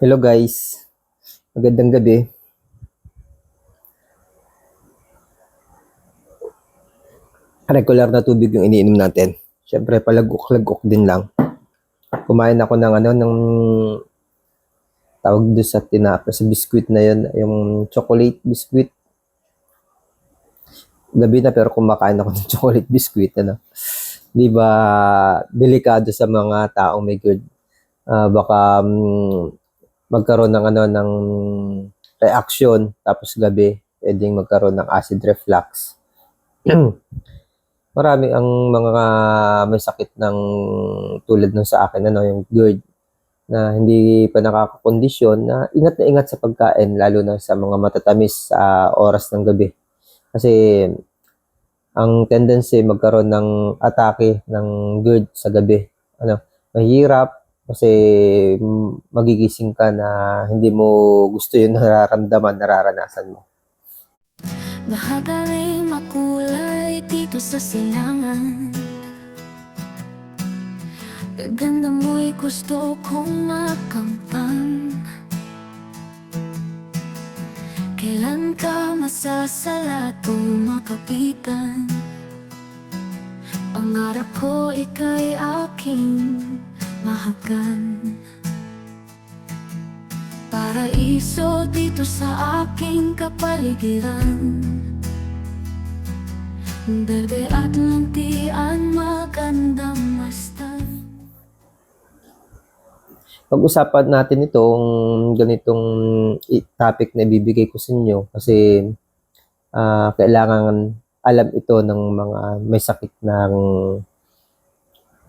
Hello guys, magandang gabi. Regular na tubig yung iniinom natin. Siyempre palagok-lagok din lang. Kumain ako ng tawag doon sa tinapay, sa biskwit na yun, yung chocolate biskwit. Gabi na pero kumakain ako ng chocolate biskwit. Di ba delikado sa mga taong may GERD? Baka magkaroon ng reaction tapos gabi pwedeng magkaroon ng acid reflux. Marami ang mga may sakit ng tulad ng sa akin, yung GERD, na hindi pa nakakakondisyon na ingat sa pagkain, lalo na sa mga matatamis sa oras ng gabi. Kasi ang tendency magkaroon ng atake ng GERD sa gabi. Mahirap kasi magigising ka na hindi mo gusto yung nararanasan mo. Lahat ay makulay dito sa silangan. Gaganda mo'y gusto kong makamtan. Kailan ka masasala o makapitan? Pangarap ko ika'y aking mahagan. Paraiso dito sa aking kapaligiran. Berde at lantian, magandang mastan. Pag-usapan natin itong ganitong topic na ibibigay ko sa inyo kasi kailangan alam ito ng mga may sakit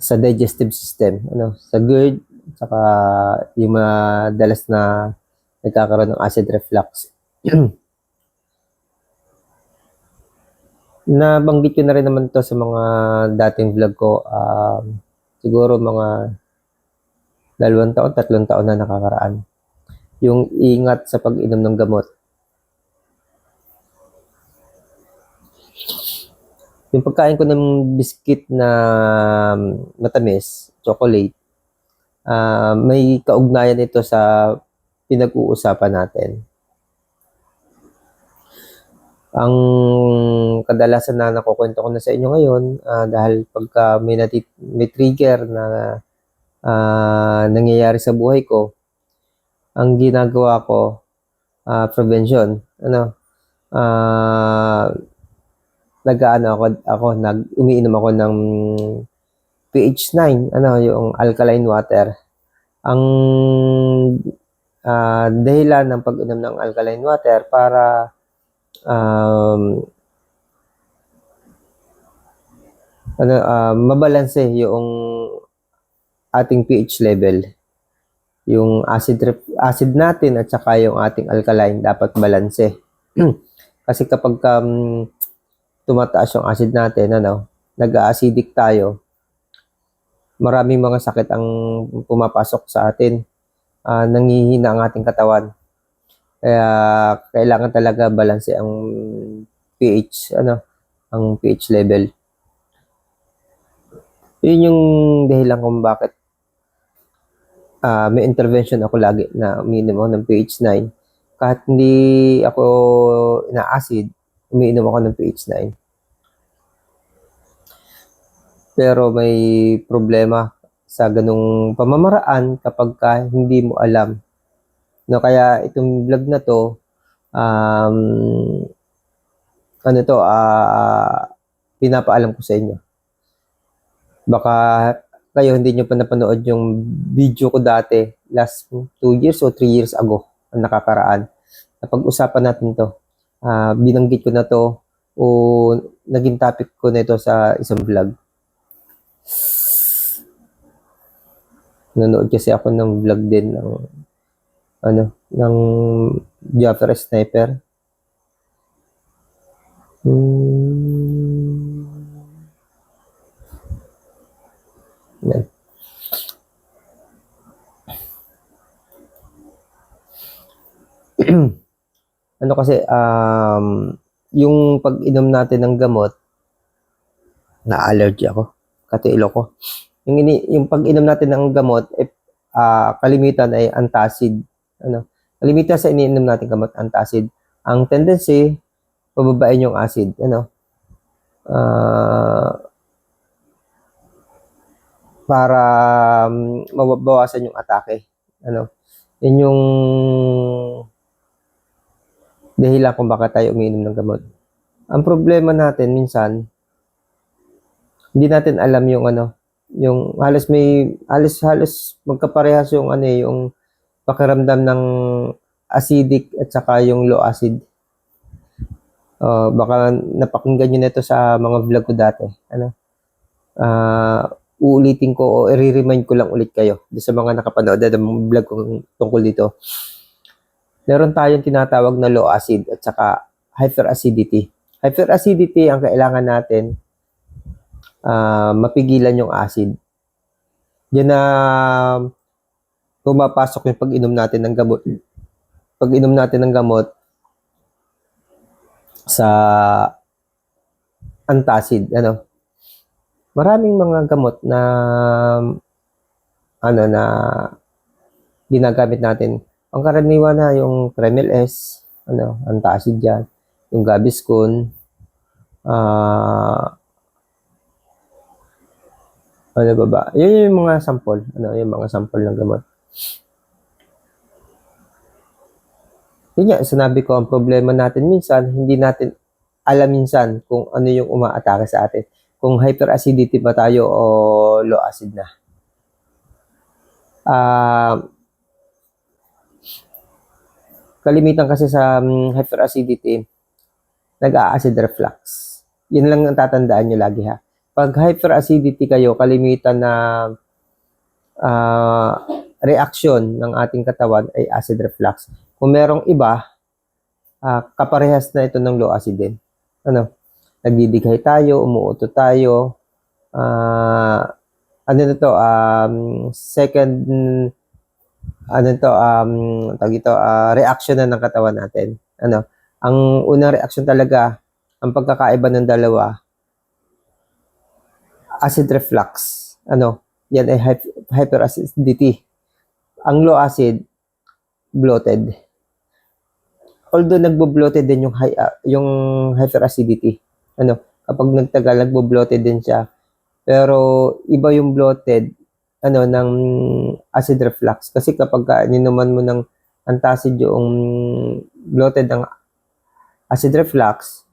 sa digestive system, sa GERD, saka yung mga dalas na nagkakaroon ng acid reflux. Nabanggit ko na rin naman to sa mga dating vlog ko, siguro mga 2 taon, 3 taon na nakakaraan. Yung ingat sa pag-inom ng gamot. Yung pagkain ko ng biscuit na matamis, chocolate, may kaugnayan ito sa pinag-uusapan natin. Ang kadalasan na nakukwento ko na sa inyo ngayon, dahil pagka may trigger na nangyayari sa buhay ko, ang ginagawa ko, prevention. Umiinom ako ng pH 9, yung alkaline water. Ang dahilan ng pag-inom ng alkaline water para mabalanse yung ating pH level. Yung acid natin at saka yung ating alkaline dapat balanse. Kasi kapag tumataas yung acid natin, nag-acidic tayo, maraming mga sakit ang pumapasok sa atin. Nanghihina ang ating katawan. Kaya kailangan talaga balanse ang pH, ang pH level. Yun yung dahilan kung bakit may intervention ako lagi na umiinom ako ng pH 9. Kahit hindi ako na-acid, umiinom ako ng pH 9. Pero may problema sa ganung pamamaraan kapag hindi mo alam. Kaya itong vlog na to, pinapaalam ko sa inyo. Baka kayo hindi nyo pa napanood yung video ko dati, last 2 years o 3 years ago, ang nakakaraan. Napag-usapan natin to. Binanggit ko na to o naging topic ko na ito sa isang vlog. Nanood kasi ako ng vlog din ng Jaffer Sniper. Yan. Kasi yung pag-inom natin ng gamot, na-allergy ako, katilo ko. Yung pag-inom natin ng gamot, kalimitan ay antacid Ano, kalimitan sa iniinom natin gamot antacid, ang tendency pababain yung acid, ano, para mabawasan yung atake. Ano, yun yung dahilan kung bakit tayo umiinom ng gamot. Ang problema natin minsan, hindi natin alam yung ano, yung halos magkaparehas yung ano yung pakiramdam ng acidic at saka yung low acid. Baka napakinggan nyo na ito sa mga vlog ko dati. Ano? Uulitin ko o i-remind ko lang ulit kayo sa mga nakapanood ng mga vlog ko tungkol dito. Meron tayong tinatawag na low acid at saka hyperacidity. Hyperacidity ang kailangan natin mapigilan yung acid. Yan na pumapasok yung pag-inom natin ng gamot. Pag-inom natin ng gamot sa antacid, ano. Maraming mga gamot na ano na ginagamit natin. Ang karaniwan na yung Premel S, ano, antacid yan, yung Gaviscon, ano ba ba? Yun yung mga sample, ano, yung mga sample ng gamot. Yun nga, sinabi ko, ang problema natin minsan, hindi natin alam minsan kung ano yung umaatake sa atin. Kung hyperacidity ba tayo o low acid na. Kalimitan kasi sa hyperacidity, nag-a-acid reflux. Yun lang ang tatandaan nyo lagi ha. Pag hyperacidity kayo, kalimitan na reaction ng ating katawan ay acid reflux. Kung merong iba, kaparehas na ito ng low acid din. Ano? Nagdidighay tayo, umuuto tayo. Ano na to? Second, ano to? Tawag ito, reaction na ng katawan natin. Ano? Ang unang reaction talaga, ang pagkakaiba ng dalawa, acid reflux. Ano? Yan ay hyperacidity. Ang low acid, bloated. Although nagbo-bloated din yung hyperacidity. Ano, kapag nagtagal nagbo-bloated din siya. Pero iba yung bloated ano ng acid reflux kasi kapag ninuman mo ng antacid yung bloated ng acid reflux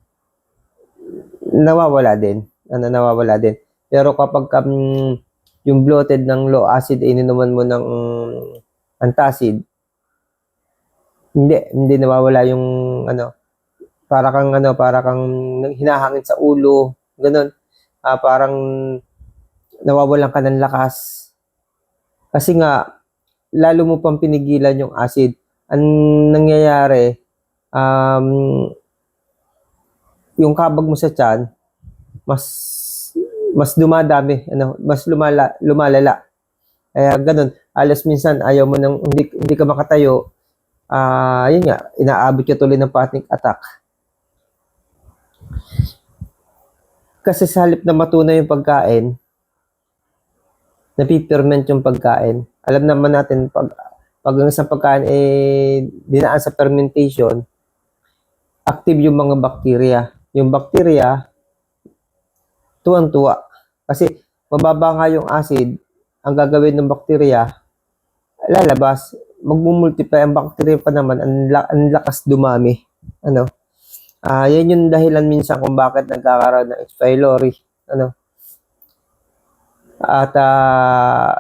nawawala din. Nawawala din. Pero kapag yung bloated ng low acid ininuman mo ng antacid hindi nawawala yung ano para kang hinahangin sa ulo, ganun. Parang nawawalan ka ng lakas. Kasi nga lalo mo pang pinigilan yung acid. Ang nangyayari yung kabag mo sa tiyan mas dumadami, mas lumalala. Kaya ganun, alas minsan ayaw mo nang hindi ka makatayo. Yun nga, inaabot ka tuloy ng panic attack. Kasi sa halip na matunay yung pagkain, napiperment yung pagkain. Alam naman natin, pag ang isang pagkain dinaan sa fermentation, active yung mga bakterya. Yung bakterya, tuwang-tuwa. Kasi mababa nga yung acid, ang gagawin ng bakterya, lalabas, magmumultiply ang bacteria pa naman, ang lakas dumami. Ano? Yan yung dahilan minsan kung bakit nagkakaroon ng H. pylori. Ano? At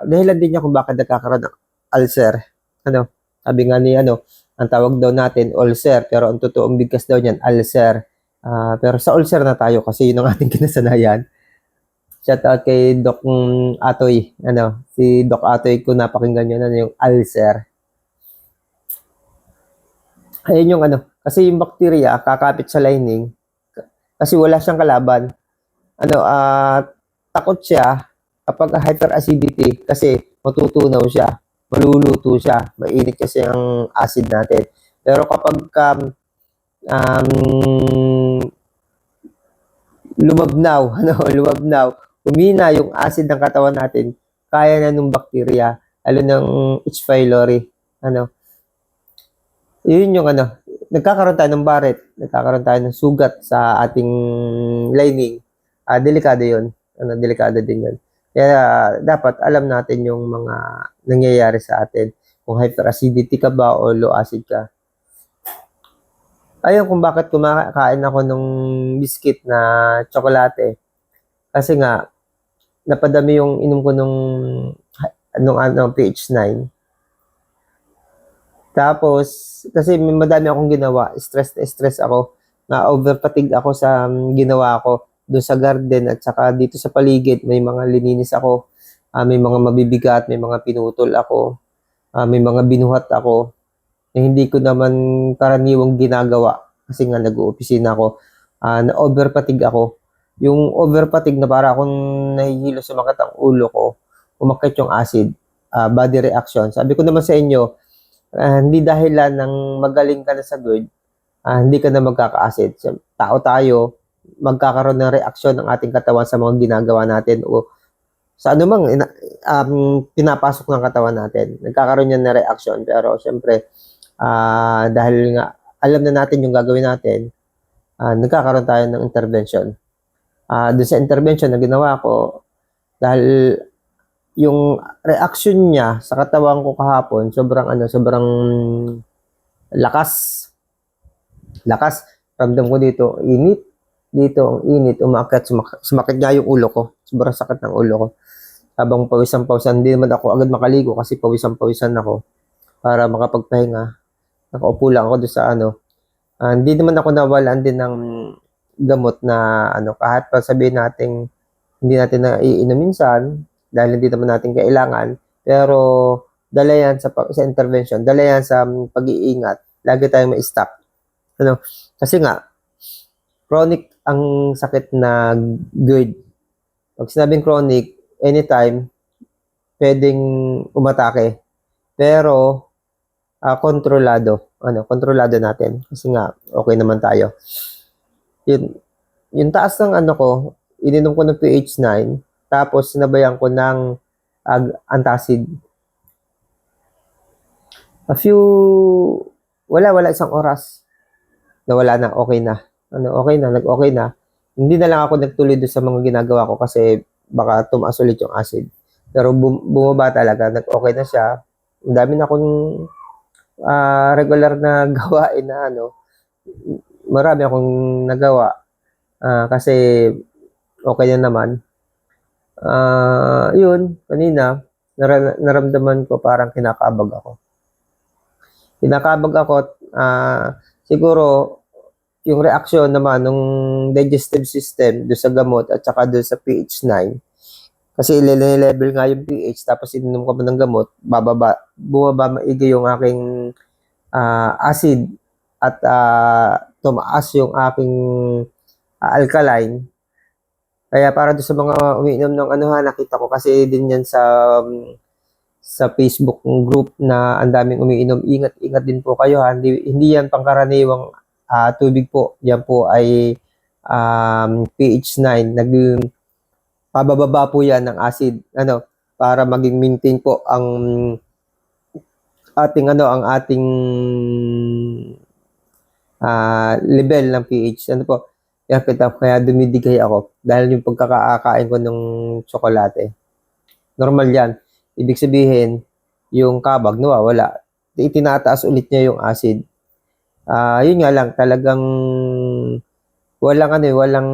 dahilan din niya kung bakit nagkakaroon ng ulcer. Ano? Sabi nga ni ang tawag daw natin ulcer, pero ang totoong bigkas daw niyan ulcer. Pero sa ulcer na tayo kasi yun ang ating kinasanayan. Shout out kay Doc Atoy. Si Doc Atoy kung napakinggan niyo na yung ulcer. Ayun yung kasi yung bacteria kakapit sa lining kasi wala siyang kalaban. Takot siya kapag hyperacidity kasi matutunaw siya, maluluto siya, mainit kasi ang acid natin. Pero kapag lumabnaw, humina yung acid ng katawan natin, kaya na nung bacteria, lalo ng H. pylori, Yun yung ano, nagkakaroon tayo ng baret, nagkakaroon tayo ng sugat sa ating lining. Delikado yun. Delikado din yun. Kaya dapat alam natin yung mga nangyayari sa atin. Kung hyperacidity ka ba o low acid ka. Ayun kung bakit kumakain ako nung biscuit na tsokolate. Kasi nga, napadami yung inom ko nung pH 9. Tapos, kasi madami akong ginawa, stress na stress ako, na overfatigue ako sa ginawa ko doon sa garden at saka dito sa paligid, may mga lininis ako, may mga mabibigat, may mga pinutol ako, may mga binuhat ako, na hindi ko naman karaniwang ginagawa kasi nga nag-oopisina ako, na overfatigue ako. Yung overfatigue na para akong nahihilo sa ang ulo ko, umakit yung acid, body reaction. Sabi ko naman sa inyo, hindi dahilan ng magaling ka na sa GERD, hindi ka na magkaka-acid. Tao tayo, magkakaroon ng reaksyon ng ating katawan sa mga ginagawa natin o sa anumang pinapasok ng katawan natin. Nagkakaroon yan ng reaksyon. Pero syempre, dahil nga alam na natin yung gagawin natin, nagkakaroon tayo ng intervention. Doon sa intervention na ginawa ko, dahil yung reaction niya sa katawan ko kahapon, sobrang lakas. Lakas. Ramdam ko dito, init. Dito, ang init, umakyat, sumakit niya yung ulo ko. Sobrang sakit ng ulo ko. Habang pawisan-pawisan, hindi naman ako agad makaligo kasi pawisan-pawisan ako para makapagpahinga. Nakaupo lang ako doon sa hindi naman ako nawalan din ng gamot na kahit pa sabihin natin hindi natin na iinom minsan dahil hindi naman natin kailangan, pero dala yan sa intervention, dala yan sa pag-iingat. Lagi tayong may stock. Kasi nga, chronic ang sakit na GERD. Pag sinabing chronic, anytime, pwedeng umatake. Pero, kontrolado. Kontrolado natin. Kasi nga, okay naman tayo. Yung taas ng ko, ininom ko ng pH 9, tapos sinabayan ko ng antacid. Wala isang oras. Nawala na, okay na. Nag-okay na. Hindi na lang ako nagtuloy doon sa mga ginagawa ko kasi baka tumaas ulit yung acid. Pero bumaba talaga, nag-okay na siya. Ang dami na akong regular na gawain na marami akong nagawa. Kasi okay na naman. Yun, kanina, naramdaman ko parang kinakabag ako. Siguro, yung reaksyon naman ng digestive system doon sa gamot at saka doon sa pH 9, kasi level nga yung pH, tapos ininom ko pa ng gamot, bumaba maigi yung aking acid at tumaas yung aking alkaline. Kaya para doon sa mga umiinom ng nakita ko kasi din yan sa Facebook group na ang daming umiinom. Ingat din po kayo ha. Hindi yan pangkaraniwang tubig po. Yan po ay pH 9. Pabababa po yan ng acid. Para maging maintain po ang ating level ng pH. Kaya dumidigay ako dahil yung pagkakaakain ko ng tsokolate. Normal yan. Ibig sabihin, yung kabag nawawala. Itinataas ulit niya yung acid. Yun nga lang, talagang walang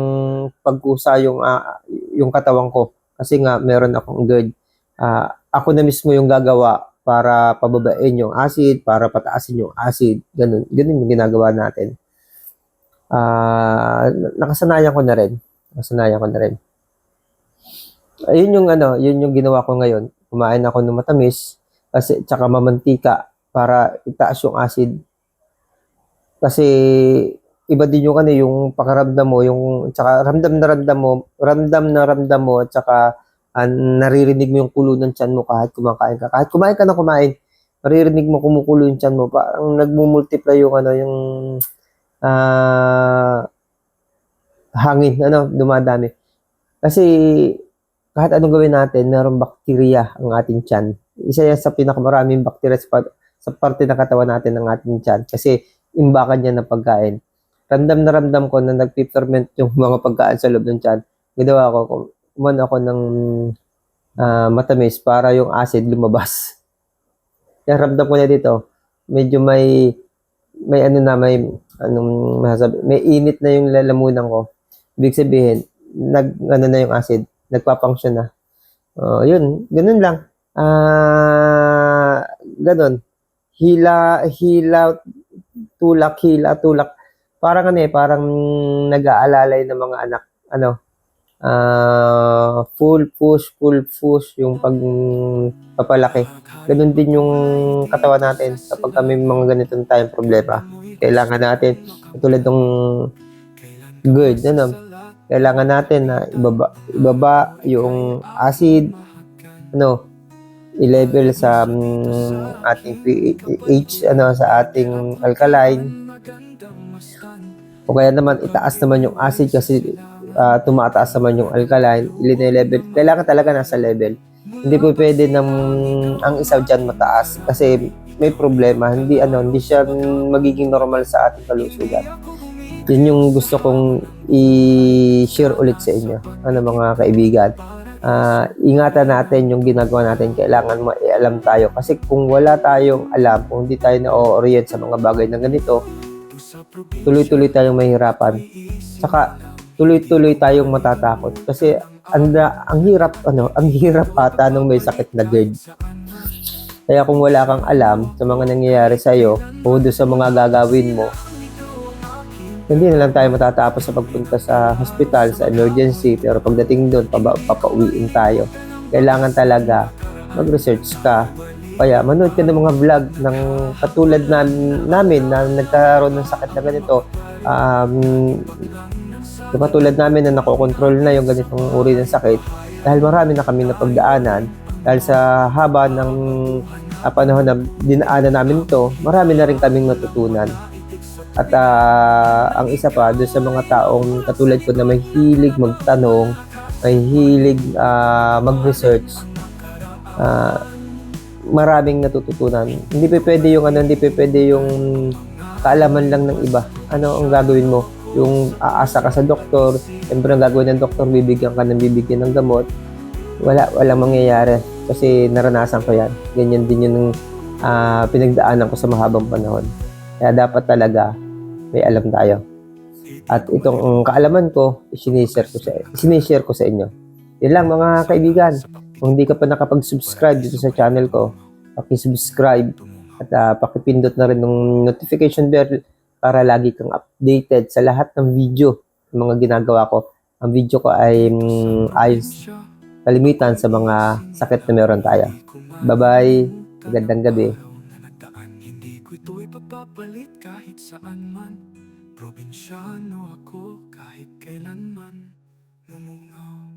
pagkusa yung katawan ko. Kasi nga, meron akong GERD. Ako na mismo yung gagawa para pababain yung acid, para pataasin yung acid. Ganun yung ginagawa natin. Nakasanayan ko na rin. Yun yung ginawa ko ngayon. Kumain ako ng matamis kasi tsaka mamantika para itaas yung acid. Kasi iba din yung pakaramdam mo, yung tsaka ramdam na ramdam mo at tsaka naririnig mo yung kulo ng tiyan mo kahit kumakain ka. Kahit kumain ka na kumain, naririnig mo kumukulo yung tiyan mo. Parang nagmumultiply yung hangin, dumadami. Kasi kahit anong gawin natin, mayroong bakterya ang ating tiyan. Isa yan sa pinakamaraming bakterya sa parte ng katawan natin ng ating tiyan kasi imbakan niya ng pagkain. Ramdam na ramdam ko na nagpiferment yung mga pagkain sa loob ng tiyan. Ginawa ko, umano ako ng matamis para yung acid lumabas. Kaya ramdam ko na dito, medyo may ano na, may anong masasabi, may init na yung lalamunan ko. Ibig sabihin, ano na yung acid, nagpa-function na. Yun, ganun lang. Ganun. Hila, tulak. Parang ano parang nag-aalalay ng mga anak. Full push yung papalaki. Ganun din yung katawan natin kapag kami mga ganitong tayong problema. Kailangan natin, tulad ng GERD, kailangan natin na ibaba yung acid, i-level sa ating pH, sa ating alkaline. O kaya naman, itaas naman yung acid kasi tumataas naman yung alkaline, i-level. Kailangan talaga nasa level. Hindi po pwede ang isaw dyan mataas kasi may problema. Hindi siya magiging normal sa ating kalusugan. Yun yung gusto kong i-share ulit sa inyo, mga kaibigan. Ingatan natin yung ginagawa natin. Kailangan maialam tayo. Kasi kung wala tayong alam, kung hindi tayo na-orient sa mga bagay na ganito, tuloy-tuloy tayong mahirapan. Saka, tuloy-tuloy tayong matatakot. Kasi, ang hirap ata nung may sakit na GERD. Kaya kung wala kang alam sa mga nangyayari sa'yo, o doon sa mga gagawin mo, hindi na lang tayo matatapos sa pagpunta sa hospital, sa emergency, pero pagdating doon, papauwiin tayo. Kailangan talaga mag-research ka. Kaya manood ka ng mga vlog ng katulad namin na nagkaroon ng sakit na ganito. Katulad namin na nakokontrol na yung ganitong uri ng sakit dahil marami na kami napagdaanan. Dahil sa haba ng panahon na dinaanan namin ito, marami na rin kaming natutunan. At ang isa pa, doon sa mga taong katulad ko na may hilig magtanong, may hilig mag-research, maraming natututunan. Hindi pa pwede yung kaalaman lang ng iba. Ano ang gagawin mo? Yung aasa ka sa doktor, siyempre ang gagawin ng doktor, bibigyan ng gamot. Walang mangyayari kasi naranasan ko yan. Ganyan din yung pinagdaanan ko sa mahabang panahon. Kaya dapat talaga may alam tayo. At itong kaalaman ko, sinishare ko sa inyo. Yan lang mga kaibigan. Kung hindi ka pa nakapag-subscribe dito sa channel ko, paki-subscribe at pakipindot na rin ng notification bell para lagi kang updated sa lahat ng video ng mga ginagawa ko. Ang video ko ay ayos kalimitan sa mga sakit na meron tayo. Bye-bye. Magandang gabi. Hindi ko ito'y papapalit kahit saan man. Probinsyano ako kahit kailanman. Numungaw.